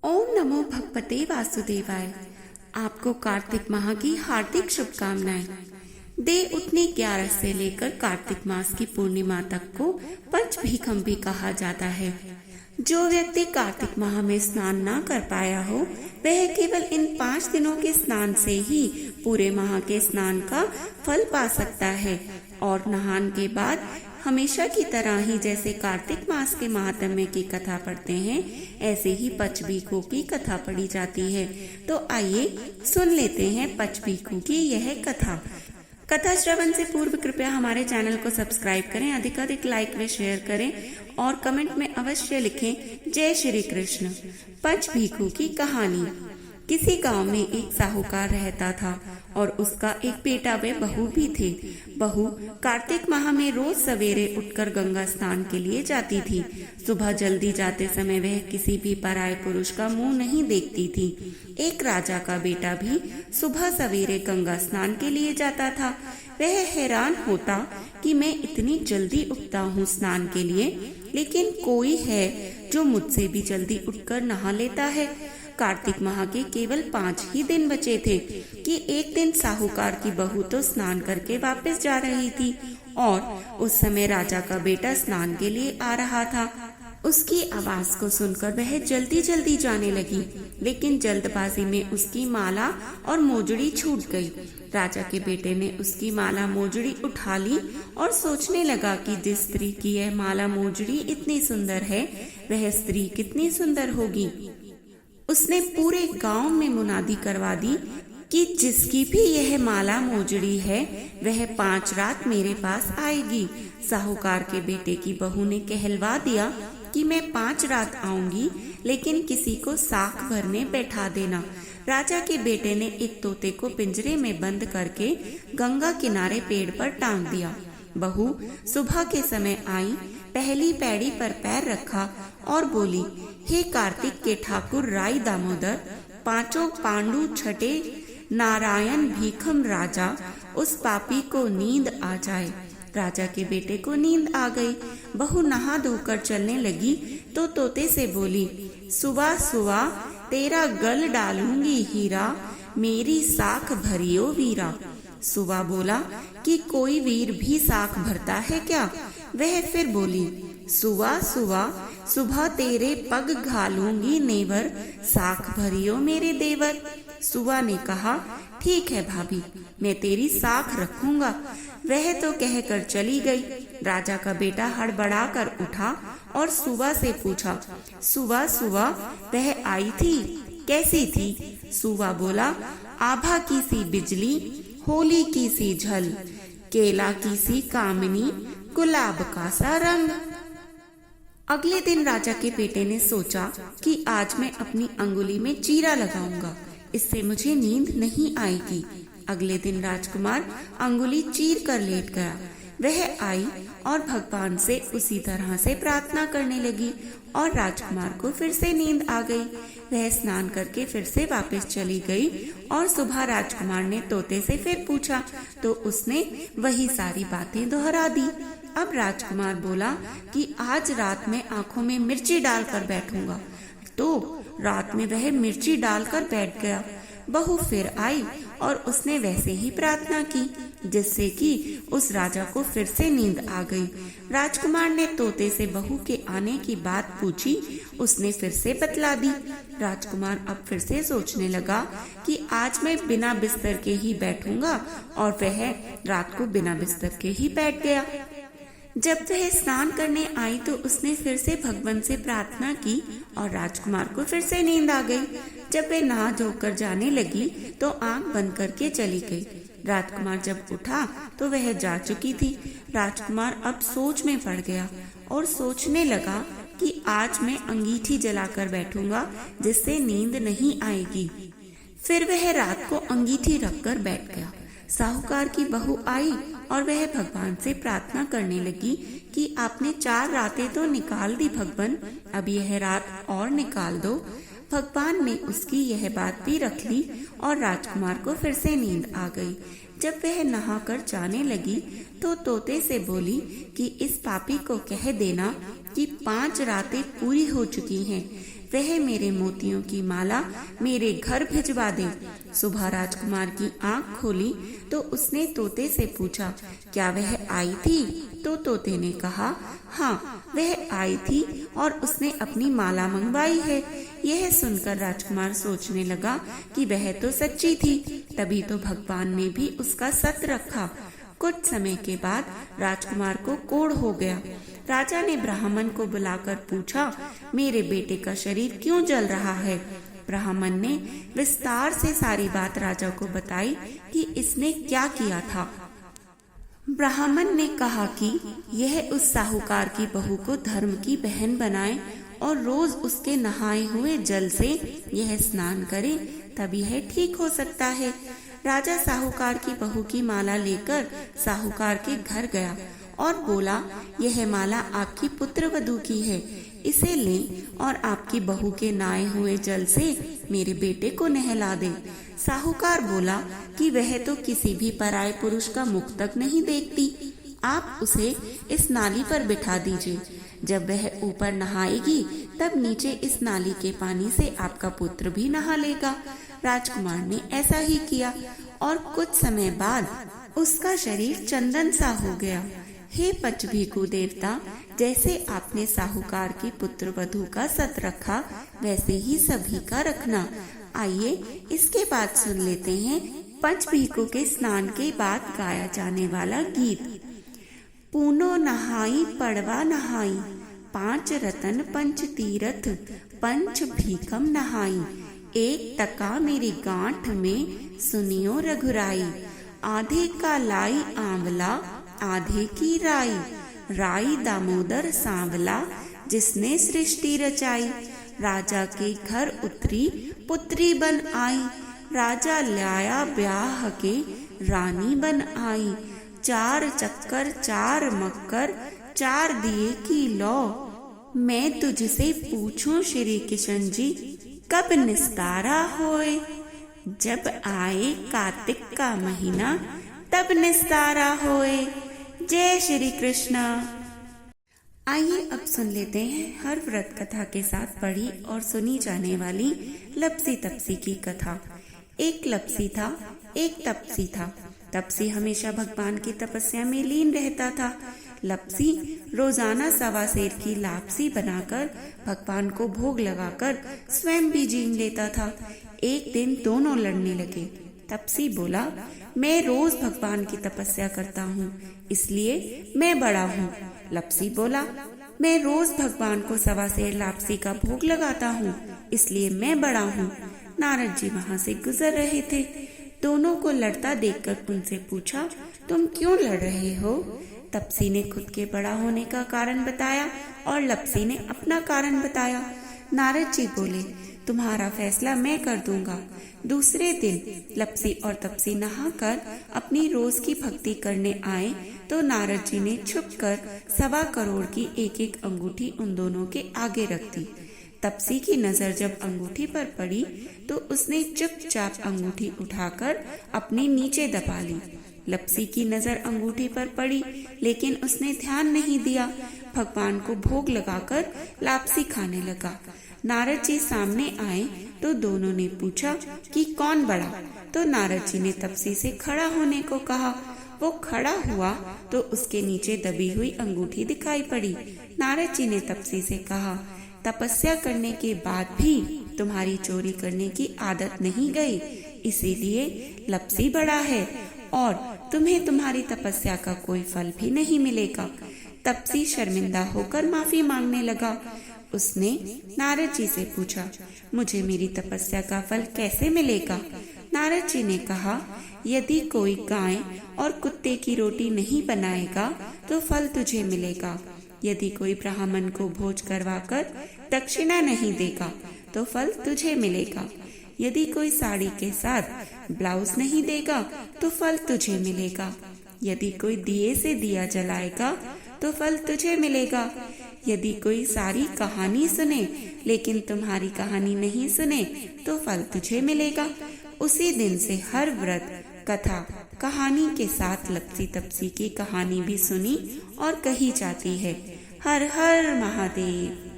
ओम नमो भगवते वासुदेवाय। आपको कार्तिक माह की हार्दिक शुभकामनाएं। देव उठनी 11 से लेकर कार्तिक मास की पूर्णिमा तक को पंचभीखम भी कहा जाता है। जो व्यक्ति कार्तिक माह में स्नान ना कर पाया हो वह केवल इन 5 दिनों के स्नान से ही पूरे माह के स्नान का फल पा सकता है। और नहान के बाद हमेशा की तरह ही जैसे कार्तिक मास के महात्म्य की कथा पढ़ते हैं ऐसे ही पंचभीखों की कथा पढ़ी जाती है। तो आइए सुन लेते हैं पंचभीखों की यह कथा श्रवण से पूर्व कृपया हमारे चैनल को सब्सक्राइब करें, अधिक लाइक व शेयर करें और कमेंट में अवश्य लिखें जय श्री कृष्ण। पंचभीखों की कहानी। किसी गांव में एक साहूकार रहता था और उसका एक बेटा व बहू भी थे। बहू कार्तिक माह में रोज सवेरे उठकर गंगा स्नान के लिए जाती थी। सुबह जल्दी जाते समय वह किसी भी पराये पुरुष का मुंह नहीं देखती थी। एक राजा का बेटा भी सुबह सवेरे गंगा स्नान के लिए जाता था। वह हैरान होता कि मैं इतनी जल्दी उठता हूँ स्नान के लिए, लेकिन कोई है जो मुझसे भी जल्दी उठकर नहा लेता है। कार्तिक माह के केवल 5 ही दिन बचे थे कि एक दिन साहूकार की बहू तो स्नान करके वापस जा रही थी और उस समय राजा का बेटा स्नान के लिए आ रहा था। उसकी आवाज को सुनकर वह जल्दी जल्दी जाने लगी, लेकिन जल्दबाजी में उसकी माला और मोजड़ी छूट गई। राजा के बेटे ने उसकी माला मोजड़ी उठा ली और सोचने लगा कि जिस स्त्री की यह माला मोजड़ी इतनी सुंदर है वह स्त्री कितनी सुंदर होगी। उसने पूरे गांव में मुनादी करवा दी कि जिसकी भी यह माला मोजड़ी है वह 5 रात मेरे पास आएगी। साहूकार के बेटे की बहू ने कहलवा दिया कि मैं 5 रात आऊंगी, लेकिन किसी को साख भरने बैठा देना। राजा के बेटे ने एक तोते को पिंजरे में बंद करके गंगा किनारे पेड़ पर टांग दिया। बहू सुबह के समय आई, पहली पैड़ी पर पैर रखा और बोली, हे कार्तिक के ठाकुर राई दामोदर, 5 पांडु छठे नारायण भीखम राजा, उस पापी को नींद आ जाए। राजा के बेटे को नींद आ गई। बहू नहा धोकर चलने लगी तो तोते से बोली, सुबह सुबह तेरा गल डालूंगी हीरा, मेरी साख भरियो वीरा। सुबह बोला कि कोई वीर भी साख भरता है क्या? वह फिर बोली, सुबह सुबह सुबह तेरे पग घालूंगी नेवर, साख भरियो मेरे देवर। सुबह ने कहा, ठीक है भाभी, मैं तेरी साख रखूंगा। वह तो कहकर चली गई। राजा का बेटा हड़बड़ा कर उठा और सुबह से पूछा, सुबह सुबह वह आई थी, कैसी थी? सुबह बोला, आभा की सी बिजली, होली की सी झल, केला की सी कामिनी, गुलाब का सा रंग। अगले दिन राजा के बेटे ने सोचा कि आज मैं अपनी अंगुली में चीरा लगाऊंगा, इससे मुझे नींद नहीं आएगी। अगले दिन राजकुमार अंगुली चीर कर लेट गया। वह आई और भगवान से उसी तरह से प्रार्थना करने लगी और राजकुमार को फिर से नींद आ गई। वह स्नान करके फिर से वापस चली गई और सुबह राजकुमार ने तोते से फिर पूछा तो उसने वही सारी बातें दोहरा दी। अब राजकुमार बोला कि आज रात में आंखों में मिर्ची डालकर बैठूंगा। तो रात में वह मिर्ची डालकर बैठ गया। बहू फिर आई और उसने वैसे ही प्रार्थना की, जिससे कि उस राजा को फिर से नींद आ गई। राजकुमार ने तोते से बहू के आने की बात पूछी, उसने फिर से बतला दी। राजकुमार अब फिर से सोचने लगा कि आज मैं बिना बिस्तर के ही बैठूंगा और वह रात को बिना बिस्तर के ही बैठ गया। जब वह स्नान करने आई तो उसने फिर से भगवान से प्रार्थना की और राजकुमार को फिर से नींद आ गई। जब वह नहा धोकर जाने लगी तो आंख बंद करके चली गई। राजकुमार जब उठा तो वह जा चुकी थी। राजकुमार अब सोच में पड़ गया और सोचने लगा कि आज मैं अंगीठी जलाकर बैठूंगा, जिससे नींद नहीं आएगी। फिर वह रात को अंगीठी रखकर बैठ गया। साहूकार की बहू आई और वह भगवान से प्रार्थना करने लगी कि आपने 4 रातें तो निकाल दी भगवान, अब यह रात और निकाल दो। भगवान ने उसकी यह बात भी रख ली और राजकुमार को फिर से नींद आ गई। जब वह नहाकर जाने लगी तो तोते से बोली कि इस पापी को कह देना कि 5 रातें पूरी हो चुकी हैं। वह मेरे मोतियों की माला मेरे घर भिजवा दे। सुबह राजकुमार की आंख खोली तो उसने तोते से पूछा, क्या वह आई थी? तो तोते ने कहा, हाँ वह आई थी और उसने अपनी माला मंगवाई है। यह सुनकर राजकुमार सोचने लगा कि वह तो सच्ची थी, तभी तो भगवान ने भी उसका सत रखा। कुछ समय के बाद राजकुमार को कोढ़ हो गया। राजा ने ब्राह्मण को बुलाकर पूछा, मेरे बेटे का शरीर क्यों जल रहा है? ब्राह्मण ने विस्तार से सारी बात राजा को बताई कि इसने क्या किया था। ब्राह्मण ने कहा कि यह उस साहूकार की बहू को धर्म की बहन बनाए और रोज उसके नहाए हुए जल से यह स्नान करे, तभी यह ठीक हो सकता है। राजा साहूकार की बहू की माला लेकर साहूकार के घर गया और बोला, यह माला आपकी पुत्रवधू की है, इसे लें और आपकी बहू के नहाए हुए जल से मेरे बेटे को नहला दे। साहूकार बोला कि वह तो किसी भी पराये पुरुष का मुख तक नहीं देखती, आप उसे इस नाली पर बिठा दीजिए। जब वह ऊपर नहाएगी तब नीचे इस नाली के पानी से आपका पुत्र भी नहा लेगा। राजकुमार ने ऐसा ही किया और कुछ समय बाद उसका शरीर चंदन सा हो गया। हे पचभीकु देवता, जैसे आपने साहूकार की पुत्र वधू का सत रखा, वैसे ही सभी का रखना। आइए इसके बाद सुन लेते हैं पंचभीकु के स्नान के बाद गाया जाने वाला गीत। पूनो नहाई पड़वा नहाई, 5 रतन पंच तीरथ, पंच भीखम नहाई। 1 टका मेरी गांठ में सुनियो रघुराई, आधे का लाई आंवला आधे की राई। राई दामोदर सांवला जिसने सृष्टि रचाई, राजा के घर उतरी पुत्री बन आई। राजा लाया ब्याह के रानी बन आई, 4 चक्कर 4 मक्कर 4 दिए की लौ। मैं तुझसे पूछूं श्री किशन जी, कब निस्तारा होए? जब आए कार्तिक का महीना, तब निस्तारा होए। जय श्री कृष्ण। आइए अब सुन लेते हैं हर व्रत कथा के साथ पढ़ी और सुनी जाने वाली लपसी तपसी की कथा। एक लपसी था, एक तपसी था। तपसी हमेशा भगवान की तपस्या में लीन रहता था। लपसी रोजाना 1.25 सेर की लापसी बनाकर भगवान को भोग लगाकर स्वयं भी जीन लेता था। एक दिन दोनों लड़ने लगे। तपसी बोला, मैं रोज भगवान की तपस्या करता हूँ, इसलिए मैं बड़ा हूँ। लपसी बोला, मैं रोज भगवान को 1.25 सेर लापसी का भोग लगाता हूँ, इसलिए मैं बड़ा हूँ। नारद जी वहाँ से गुजर रहे थे। दोनों को लड़ता देखकर उनसे पूछा, तुम क्यों लड़ रहे हो? तपसी ने खुद के बड़ा होने का कारण बताया और लपसी ने अपना कारण बताया। नारद जी बोले, तुम्हारा फैसला मैं कर दूंगा। दूसरे दिन लपसी और तपसी नहाकर अपनी रोज की भक्ति करने आए तो नारद जी ने छुपकर 1.25 करोड़ की एक अंगूठी उन दोनों के आगे रख दी। तपसी की नजर जब अंगूठी पर पड़ी तो उसने चुपचाप अंगूठी उठाकर अपने नीचे दबा ली। लपसी की नजर अंगूठी पर पड़ी लेकिन उसने ध्यान नहीं दिया। भगवान को भोग लगाकर लापसी खाने लगा। नारद जी सामने आए तो दोनों ने पूछा कि कौन बड़ा? तो नारद जी ने तपसी से खड़ा होने को कहा। वो खड़ा हुआ तो उसके नीचे दबी हुई अंगूठी दिखाई पड़ी। नारद जी ने तपसी से कहा, तपस्या करने के बाद भी तुम्हारी चोरी करने की आदत नहीं गई, इसीलिए लपसी बड़ा है और तुम्हें तुम्हारी तपस्या का कोई फल भी नहीं मिलेगा। तपसी शर्मिंदा होकर माफी मांगने लगा। उसने नारद जी से पूछा, मुझे मेरी तपस्या का फल कैसे मिलेगा? नारद जी ने कहा, यदि कोई गाय और कुत्ते की रोटी नहीं बनाएगा तो फल तुझे मिलेगा। यदि कोई ब्राह्मण को भोज करवाकर दक्षिणा नहीं देगा तो फल तुझे मिलेगा। यदि कोई साड़ी के साथ ब्लाउज नहीं देगा तो फल तुझे मिलेगा। यदि कोई दिए से दिया जलाएगा तो फल तुझे मिलेगा। यदि कोई सारी कहानी सुने लेकिन तुम्हारी कहानी नहीं सुने तो फल तुझे मिलेगा। उसी दिन से हर व्रत कथा कहानी के साथ लपसी तपसी की कहानी भी सुनी और कही जाती है। हर हर महादेव।